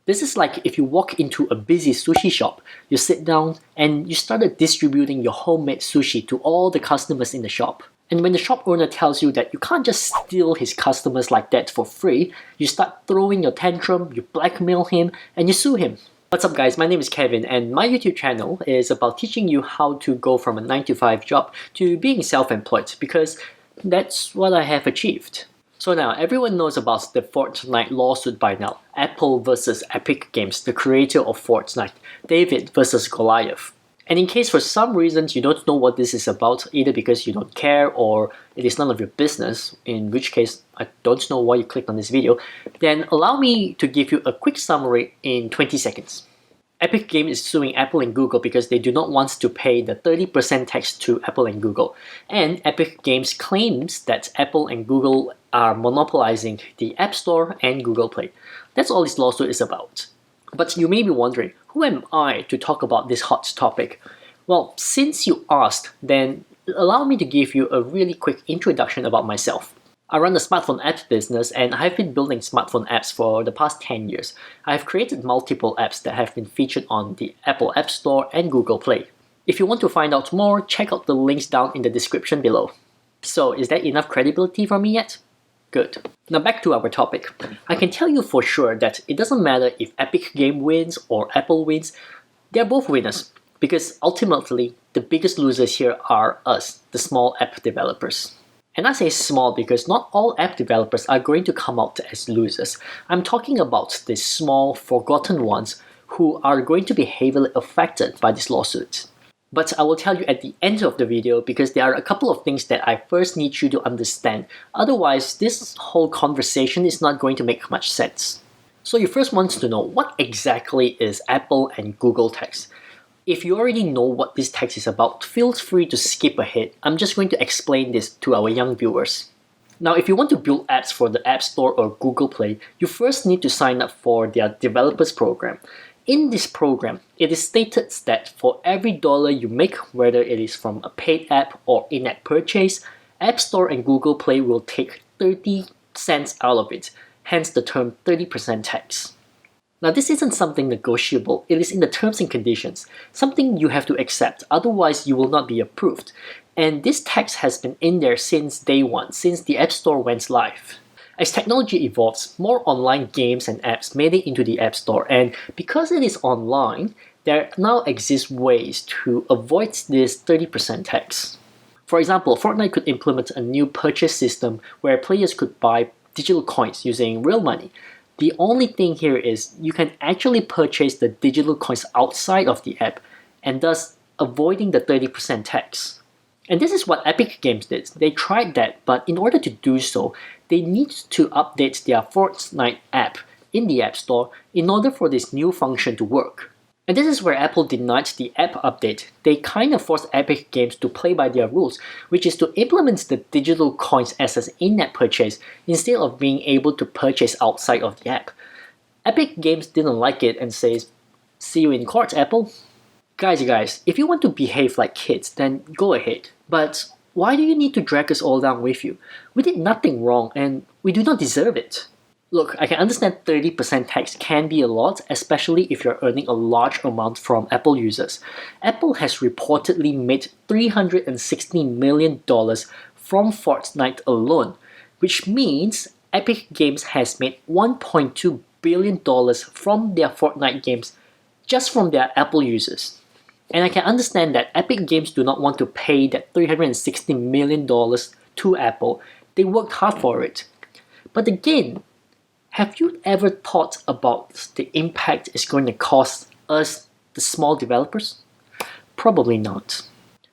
This is like if you walk into a busy sushi shop, you sit down and you started distributing your homemade sushi to all the customers in the shop. And when the shop owner tells you that you can't just steal his customers like that for free, you start throwing your tantrum, you blackmail him, and you sue him. What's up guys, my name is Kevin and my YouTube channel is about teaching you how to go from a 9-to-5 job to being self-employed because that's what I have achieved. So now, everyone knows about the Fortnite lawsuit by now. Apple versus Epic Games, the creator of Fortnite. David versus Goliath. And in case for some reasons you don't know what this is about, either because you don't care or it is none of your business, in which case I don't know why you clicked on this video, then allow me to give you a quick summary in 20 seconds. Epic Games is suing Apple and Google because they do not want to pay the 30% tax to Apple and Google. And Epic Games claims that Apple and Google are monopolizing the App Store and Google Play. That's all this lawsuit is about. But you may be wondering, who am I to talk about this hot topic? Well, since you asked, then allow me to give you a really quick introduction about myself. I run a smartphone apps business and I've been building smartphone apps for the past 10 years. I've created multiple apps that have been featured on the Apple App Store and Google Play. If you want to find out more, check out the links down in the description below. So, is that enough credibility for me yet? Good. Now back to our topic. I can tell you for sure that it doesn't matter if Epic Games wins or Apple wins, they're both winners. Because ultimately, the biggest losers here are us, the small app developers. And I say small because not all app developers are going to come out as losers. I'm talking about the small, forgotten ones who are going to be heavily affected by this lawsuit. But I will tell you at the end of the video because there are a couple of things that I first need you to understand. Otherwise, this whole conversation is not going to make much sense. So you first want to know what exactly is Apple and Google tax. If you already know what this tax is about, feel free to skip ahead. I'm just going to explain this to our young viewers. Now, if you want to build apps for the App Store or Google Play, you first need to sign up for their developers program. In this program, it is stated that for every dollar you make, whether it is from a paid app or in-app purchase, App Store and Google Play will take 30 cents out of it, hence the term 30% tax. Now this isn't something negotiable, it is in the terms and conditions, something you have to accept, otherwise you will not be approved. And this tax has been in there since day one, since the App Store went live. As technology evolves, more online games and apps made it into the App Store, and because it is online, there now exist ways to avoid this 30% tax. For example, Fortnite could implement a new purchase system where players could buy digital coins using real money. The only thing here is you can actually purchase the digital coins outside of the app and thus avoiding the 30% tax. And this is what Epic Games did. They tried that, but in order to do so, they need to update their Fortnite app in the App Store in order for this new function to work. And this is where Apple denied the app update. They kind of forced Epic Games to play by their rules, which is to implement the digital coins as an in-app purchase instead of being able to purchase outside of the app. Epic Games didn't like it and says, "See you in court, Apple." Guys, if you want to behave like kids, then go ahead. But why do you need to drag us all down with you? We did nothing wrong and we do not deserve it. Look, I can understand 30% tax can be a lot, especially if you're earning a large amount from Apple users. Apple has reportedly made $360 million from Fortnite alone, which means Epic Games has made $1.2 billion from their Fortnite games just from their Apple users. And I can understand that Epic Games do not want to pay that $360 million to Apple. They worked hard for it. But again, have you ever thought about the impact it's going to cost us, the small developers? Probably not.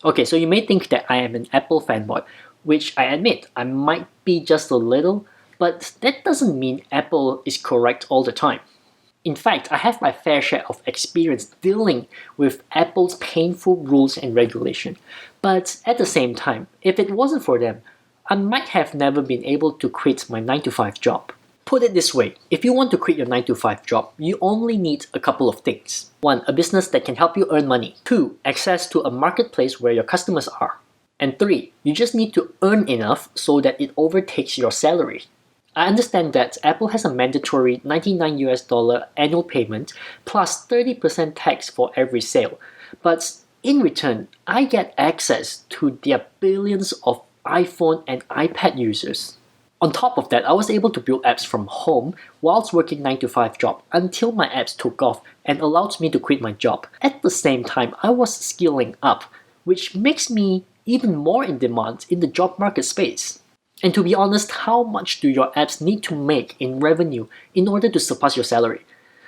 Okay, so you may think that I am an Apple fanboy, which I admit I might be just a little, but that doesn't mean Apple is correct all the time. In fact, I have my fair share of experience dealing with Apple's painful rules and regulation. But at the same time, if it wasn't for them, I might have never been able to quit my 9-to-5 job. Put it this way, if you want to quit your 9-to-5 job, you only need a couple of things. 1. A business that can help you earn money. 2. Access to a marketplace where your customers are. And 3. You just need to earn enough so that it overtakes your salary. I understand that Apple has a mandatory $99 annual payment plus 30% tax for every sale, but in return, I get access to their billions of iPhone and iPad users. On top of that, I was able to build apps from home whilst working 9 to 5 job until my apps took off and allowed me to quit my job. At the same time, I was skilling up, which makes me even more in demand in the job market space. And to be honest, how much do your apps need to make in revenue in order to surpass your salary?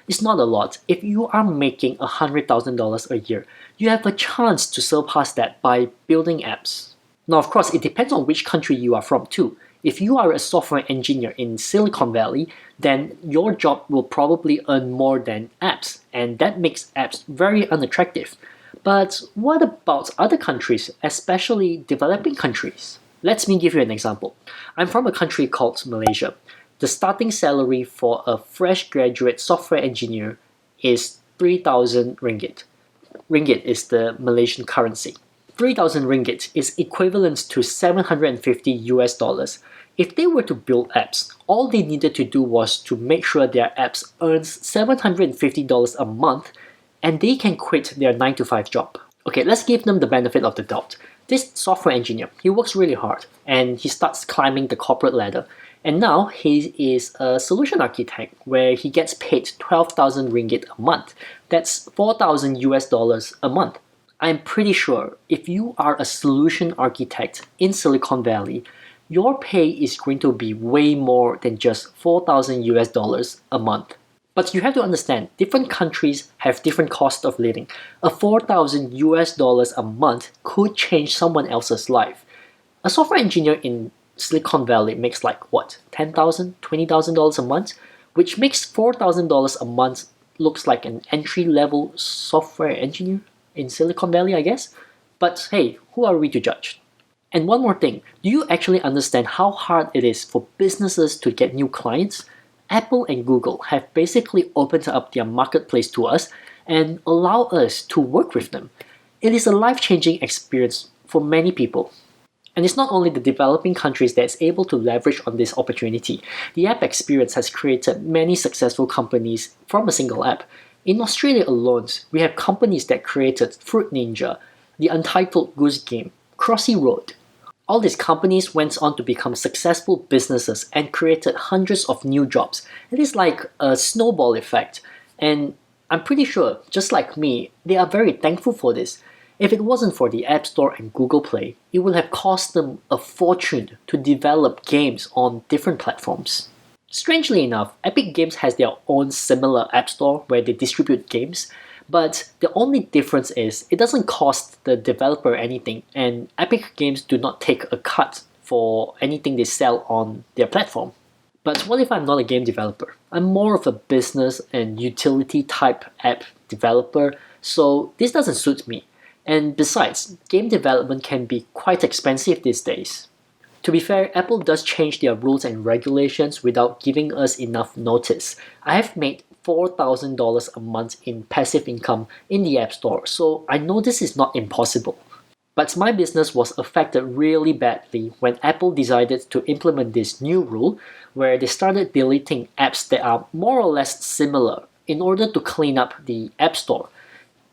It's not a lot. If you are making $100,000 a year, you have a chance to surpass that by building apps. Now, of course, it depends on which country you are from too. If you are a software engineer in Silicon Valley, then your job will probably earn more than apps, and that makes apps very unattractive. But what about other countries, especially developing countries? Let me give you an example. I'm from a country called Malaysia. The starting salary for a fresh graduate software engineer is 3,000 ringgit. Ringgit is the Malaysian currency. 3,000 ringgit is equivalent to 750 US dollars. If they were to build apps, all they needed to do was to make sure their apps earns $750 a month and they can quit their 9 to 5 job. Okay, let's give them the benefit of the doubt. This software engineer, he works really hard and he starts climbing the corporate ladder. And now he is a solution architect where he gets paid 12,000 ringgit a month. That's 4,000 US dollars a month. I'm pretty sure if you are a solution architect in Silicon Valley, your pay is going to be way more than just 4,000 US dollars a month. But you have to understand, different countries have different cost of living. A 4,000 US dollars a month could change someone else's life. A software engineer in Silicon Valley makes like what, $10,000, $20,000 a month, which makes $4,000 a month looks like an entry-level software engineer in Silicon Valley, I guess. But hey, who are we to judge? And one more thing, do you actually understand how hard it is for businesses to get new clients? Apple and Google have basically opened up their marketplace to us and allow us to work with them. It is a life-changing experience for many people. And it's not only the developing countries that's able to leverage on this opportunity. The app experience has created many successful companies from a single app. In Australia alone, we have companies that created Fruit Ninja, the Untitled Goose Game, Crossy Road. All these companies went on to become successful businesses and created hundreds of new jobs. It is like a snowball effect. And I'm pretty sure, just like me, they are very thankful for this. If it wasn't for the App Store and Google Play, it would have cost them a fortune to develop games on different platforms. Strangely enough, Epic Games has their own similar App Store where they distribute games, but the only difference is it doesn't cost the developer anything, and Epic Games do not take a cut for anything they sell on their platform. But what if I'm not a game developer? I'm more of a business and utility type app developer, so this doesn't suit me. And besides, game development can be quite expensive these days. To be fair, Apple does change their rules and regulations without giving us enough notice. I have made $4,000 a month in passive income in the App Store, so I know this is not impossible. But my business was affected really badly when Apple decided to implement this new rule where they started deleting apps that are more or less similar in order to clean up the App Store.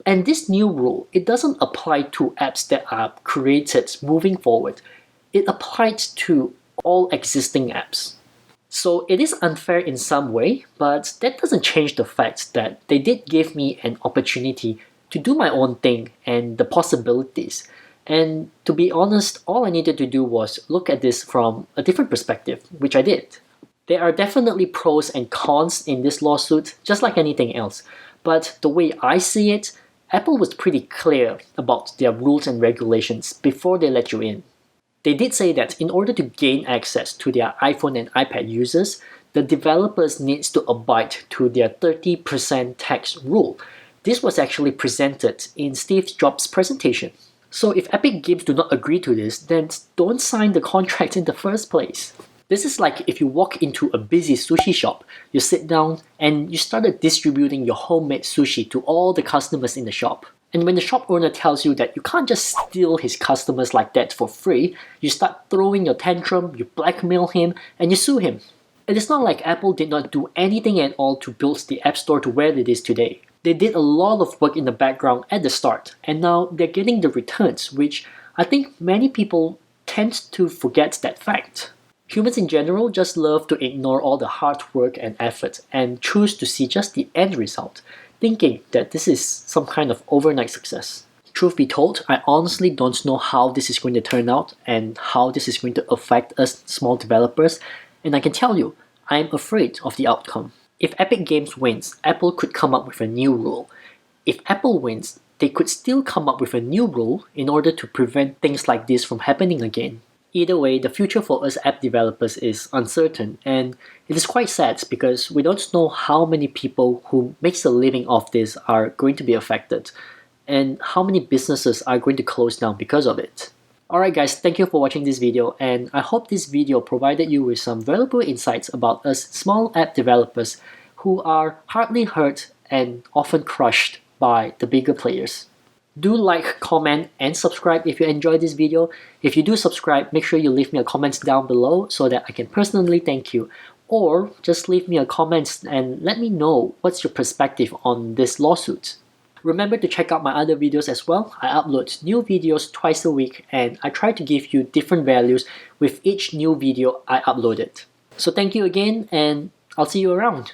And this new rule, it doesn't apply to apps that are created moving forward. It applies to all existing apps. So it is unfair in some way, but that doesn't change the fact that they did give me an opportunity to do my own thing and the possibilities. And to be honest, all I needed to do was look at this from a different perspective, which I did. There are definitely pros and cons in this lawsuit, just like anything else. But the way I see it, Apple was pretty clear about their rules and regulations before they let you in. They did say that in order to gain access to their iPhone and iPad users, the developers needs to abide to their 30% tax rule. This was actually presented in Steve Jobs' presentation. So if Epic Games do not agree to this, then don't sign the contract in the first place. This is like if you walk into a busy sushi shop, you sit down and you started distributing your homemade sushi to all the customers in the shop. And when the shop owner tells you that you can't just steal his customers like that for free, you start throwing your tantrum, you blackmail him, and you sue him. It is not like Apple did not do anything at all to build the App Store to where it is today. They did a lot of work in the background at the start, and now they're getting the returns, which I think many people tend to forget that fact. Humans in general just love to ignore all the hard work and effort and choose to see just the end result, thinking that this is some kind of overnight success. Truth be told, I honestly don't know how this is going to turn out and how this is going to affect us small developers, and I can tell you, I am afraid of the outcome. If Epic Games wins, Apple could come up with a new rule. If Apple wins, they could still come up with a new rule in order to prevent things like this from happening again. Either way, the future for us app developers is uncertain, and it is quite sad because we don't know how many people who makes a living off this are going to be affected, and how many businesses are going to close down because of it. Alright guys, thank you for watching this video, and I hope this video provided you with some valuable insights about us small app developers who are hardly hurt and often crushed by the bigger players. Do like, comment, and subscribe if you enjoyed this video. If you do subscribe, make sure you leave me a comment down below so that I can personally thank you. Or just leave me a comment and let me know what's your perspective on this lawsuit. Remember to check out my other videos as well. I upload new videos twice a week and I try to give you different values with each new video I uploaded. So thank you again and I'll see you around.